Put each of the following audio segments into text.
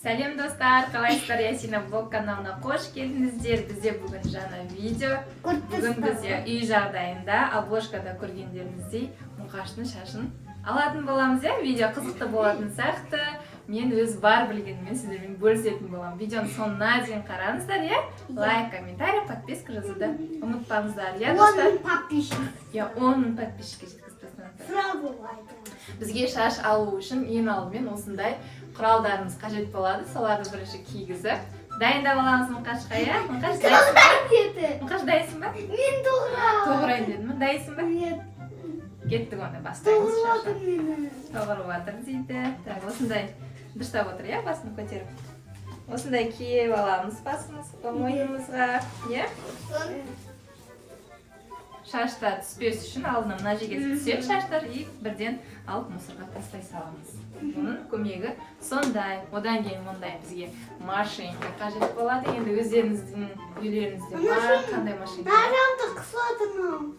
Сәлем достар, қалайсыздар? Ясина блог каналына қош келдіңіздер. Бізде бүгін жаңа видео. Бүгін бізде үй жағдайында обложкада көргендеріңіздей Мұқаштың шашын алатын боламыз. Видео қызықты болатын сияқты. Мен өз бар білгеніммен сіздермен бөлісетін боламын. Видеоның соңына дейін қараңыздар, лайк, комментарий, подписка жазуды ұмытпаңыздар. Достар? 10 подписчикке жеткізіп. Бізге шаш алу үшін ең алдымен осындай құралдарымыз қажет болады. Соларды бірінші кигізіп дайындап аламыз. Мұқашқа, Мұқаш дайсың ба? Мұқаш дайсың ба? Мен тоғырайын дедім. Дайсың ба? Кеттік оны бастаймыз шашын. Тоғырып жатыр дейді. Осындай дұрыстап отыр, басын көтеріп. Осындай киіп аламыз басымыз, мойнымызға. Шаштар түспес үшін алдына мына жерге түседі шаштар и бірден алып мусорға тастай саламыз. Оның көмегі сондай. Одан кейін мұндай бізге машинка қажет болады. Енді өздеріңіздің үйлеріңізде бар қандай машинка? Дарамды қысатырмын.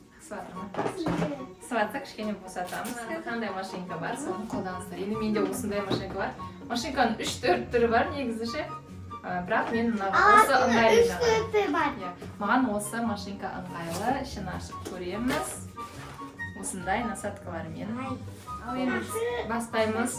Қысатса кішкене босатамыз. Қандай машинка бар, соны қолданыңыздар. Енді менде осындай машинка бар. Машинканың 3-4 түрі бар негізі. Бірақ мен осы ыңғайлы жағын. Маған осы машинка ыңғайлы. Ішін ашып көреміз. Осындай насадкалармен бастаймыз.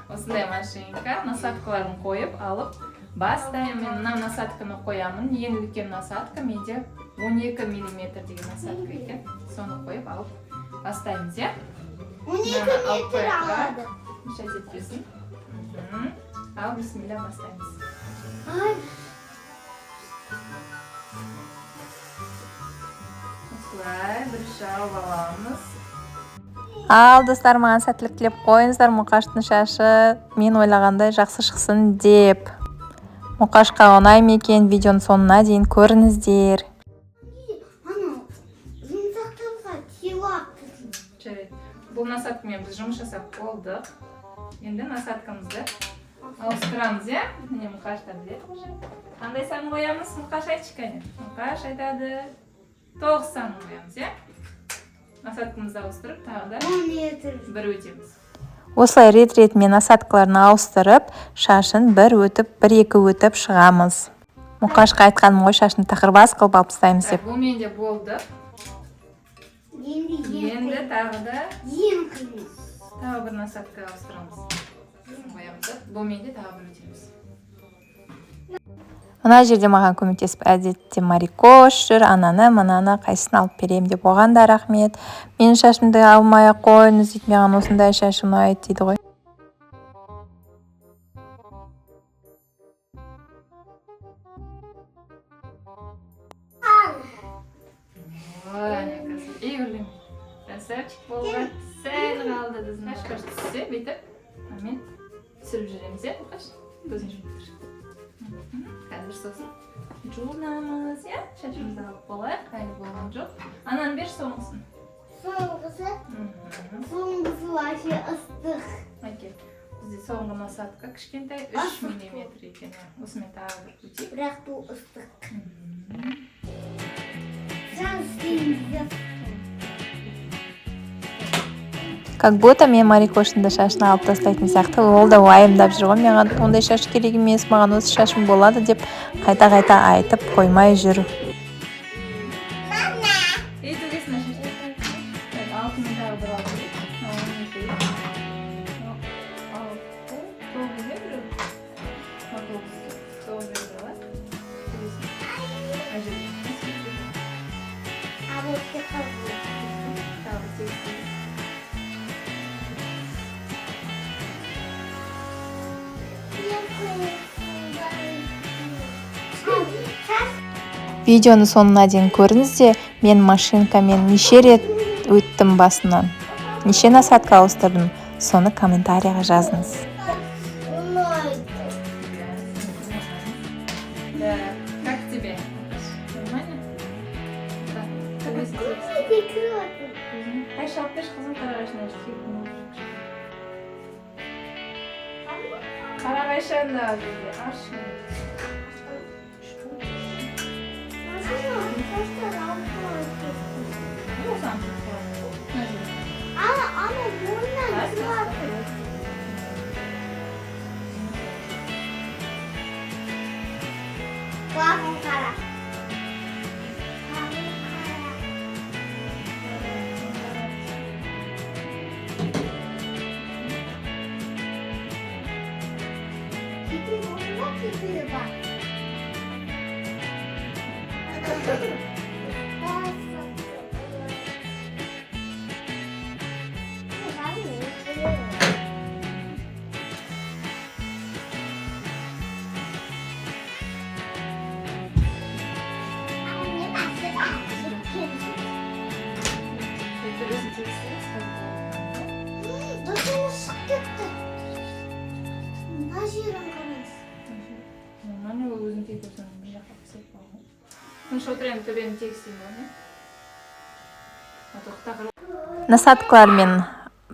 Осындай машинка. Насадкаларын қойып алып бастаймын. Мен мына насадканы қоямын. Ең үлкен насадка менде 12 мм деген насадка екен. Соны қойып алып бастаймыз. 12 метр алады. Мешать етпесін. Ал, бисмилля, бастаймыз. Осылай, бір жауып аламыз. Ал, достар, маған сәттілік тілеп қойыңыздар. Мұқаштың шашы мен ойлағандай жақсы шықсын деп. Мұқашқа ұнай ма екен, видеоның соңына дейін көріңіздер. Бұл насадкамен біз жұмыс жасап болдық. Енді насадкамызды ауыстырамыз, Міне Мұқашта біледі уже. Қандай сан қоямыз? Мұқаш айтшы кәне. Мұқаш айтады. 9 сан қоямыз, Насадкамызды ауыстырып, тағы да 10 метр. бір өтеміз. Осылай рет-ретімен насадкаларын ауыстырып, шашын бір өтіп, бір екі өтіп шығамыз. Мұқашқа айтқаным ғой, шашын тақырбас қылып алып тастаймыз деп. Бұл менде болды. Енді тағы да тағы бір насадка ауыстырамыз. Бұл менде тағы бір өтеміз. Мына жерде маған көмектесіп әдетте Марикош жүр, ананы, мынаны қайсысын алып берем деп. Оған да рахмет. Менің шашымды алмай қойыңыз дейді, маған осындай шашым ұнайды дейді ғой. Красавчик болған. Сәл қалды біздің шаш түссе, бүйтіп, мен түсіріп жүреміз, Мұқаш? Көзін жұмып тұр. Қазір сосын жуынамыз, шашымызды алып болайық, әлі болған жоқ. Ананы бер, соңғысын. Соңғысы вообще ыстық. Бізде соңғы насадка кішкентай 3 мм екен. Осымен тағы бір көтейік. Бірақ бұл ыстық. Жан істейміз. Как будто мен Марикоштың да шашын алып тастайтын сияқты. Ол да уайымдап жүр ғой, маған ондай шаш керек емес, маған осы шашым болады деп қайта-қайта айтып қоймай жүр. Видеоны соңына дейін көріңізде, мен машинкамен неше рет өттім басынан. Неше насадка ауыстырдым, соны комментарияға жазыңыз. Как тебе? Нормально? Айша, алып берші қызым, қарағайшына қарағайшаны ашын. Ama bundan Bak kara. Nasıl sıkıntı? Nasıl yürüyorsunuz? Мана өзің тегіп бір жаққа қысып қалған. Тыныш отыр енді төбені тегістейін ғой, не? насадкалармен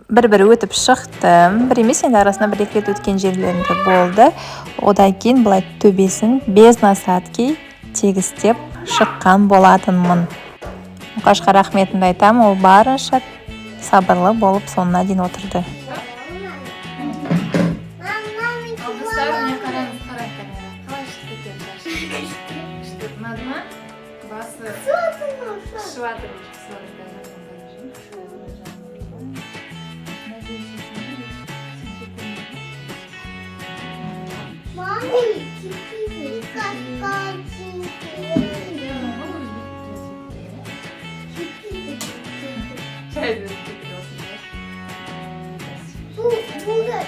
бір өтіп шықтым. Бір емес, енді арасында бір екі рет өткен жерлерінде болды. Одан кейін былай төбесін без насадки тегістеп шыққан болатынмын. Мұқашқа рахметімді айтамын, ол барынша сабырлы болып соңына дейін отырды. Ал достар, міне қараңыз, қараңыз камера. Қалай шығып кеткен шашы? Күшті ұнады ма? Басы шып жатыр. Mami, çiftliği kaçkan Bu da nasıl?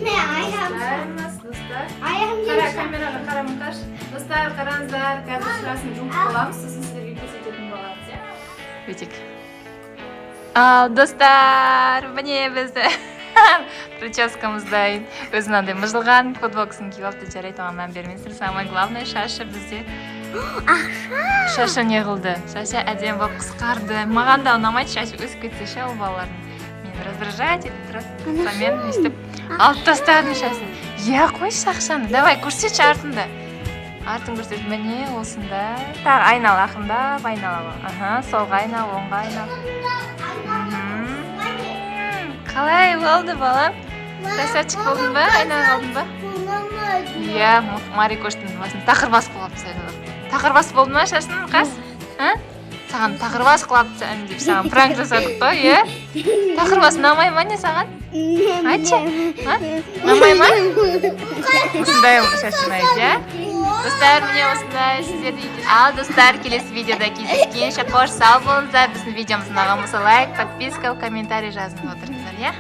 Ne ayağım? Достар, Ayağım қара камераға қара мұқаш. Достар, қараңыздар, қазір шырасын жұмып боламыз, сосын сіздерге көрсететін боламыз, иә? Өтек. Ал, достар, міне бізді прическамыз дайын. Өзі мынандай мыжылған футболкасын киіп алыпты, жарайды, оған мән бермеңіздер. Самое главное, шашы бізде. Шашы не қылды? Шашы әдемі болып қысқарды. Маған да ұнамайды, шашы өсіп кетсе ше ол балалардың. Мені раздражать етіп тұрады. Сонымен өстіп алып тастадым шашын. Иә, қойшы ақшаны. Давай, көрсетші артынды. Артын көрсет. Міне осындай. Тағы айнал, ақындап айнала. Аха, солға айнал, оңға айнал. Қалай болды, балам? Красавчик болдың ба? Айнал қалдың ба? Иә, Марикоштың басын тақырбас қылып сайдылып. Тақырбас болды ма шашын, қас? Саған тақырбас қылып сайын деп саған пранк жасадық па, иә? Тақырбас ұнамай ма не саған? Айтшы, ұнамай ма? Осындай шашын айды, иә? Достар, міне осындай сіздерді үйде. Ал, достар, келесі видеода кездескенше қош сау болыңыздар. Біздің видеомыз ұнаған болса лайк, подписка, комментарий жазып отырыңыздар, иә?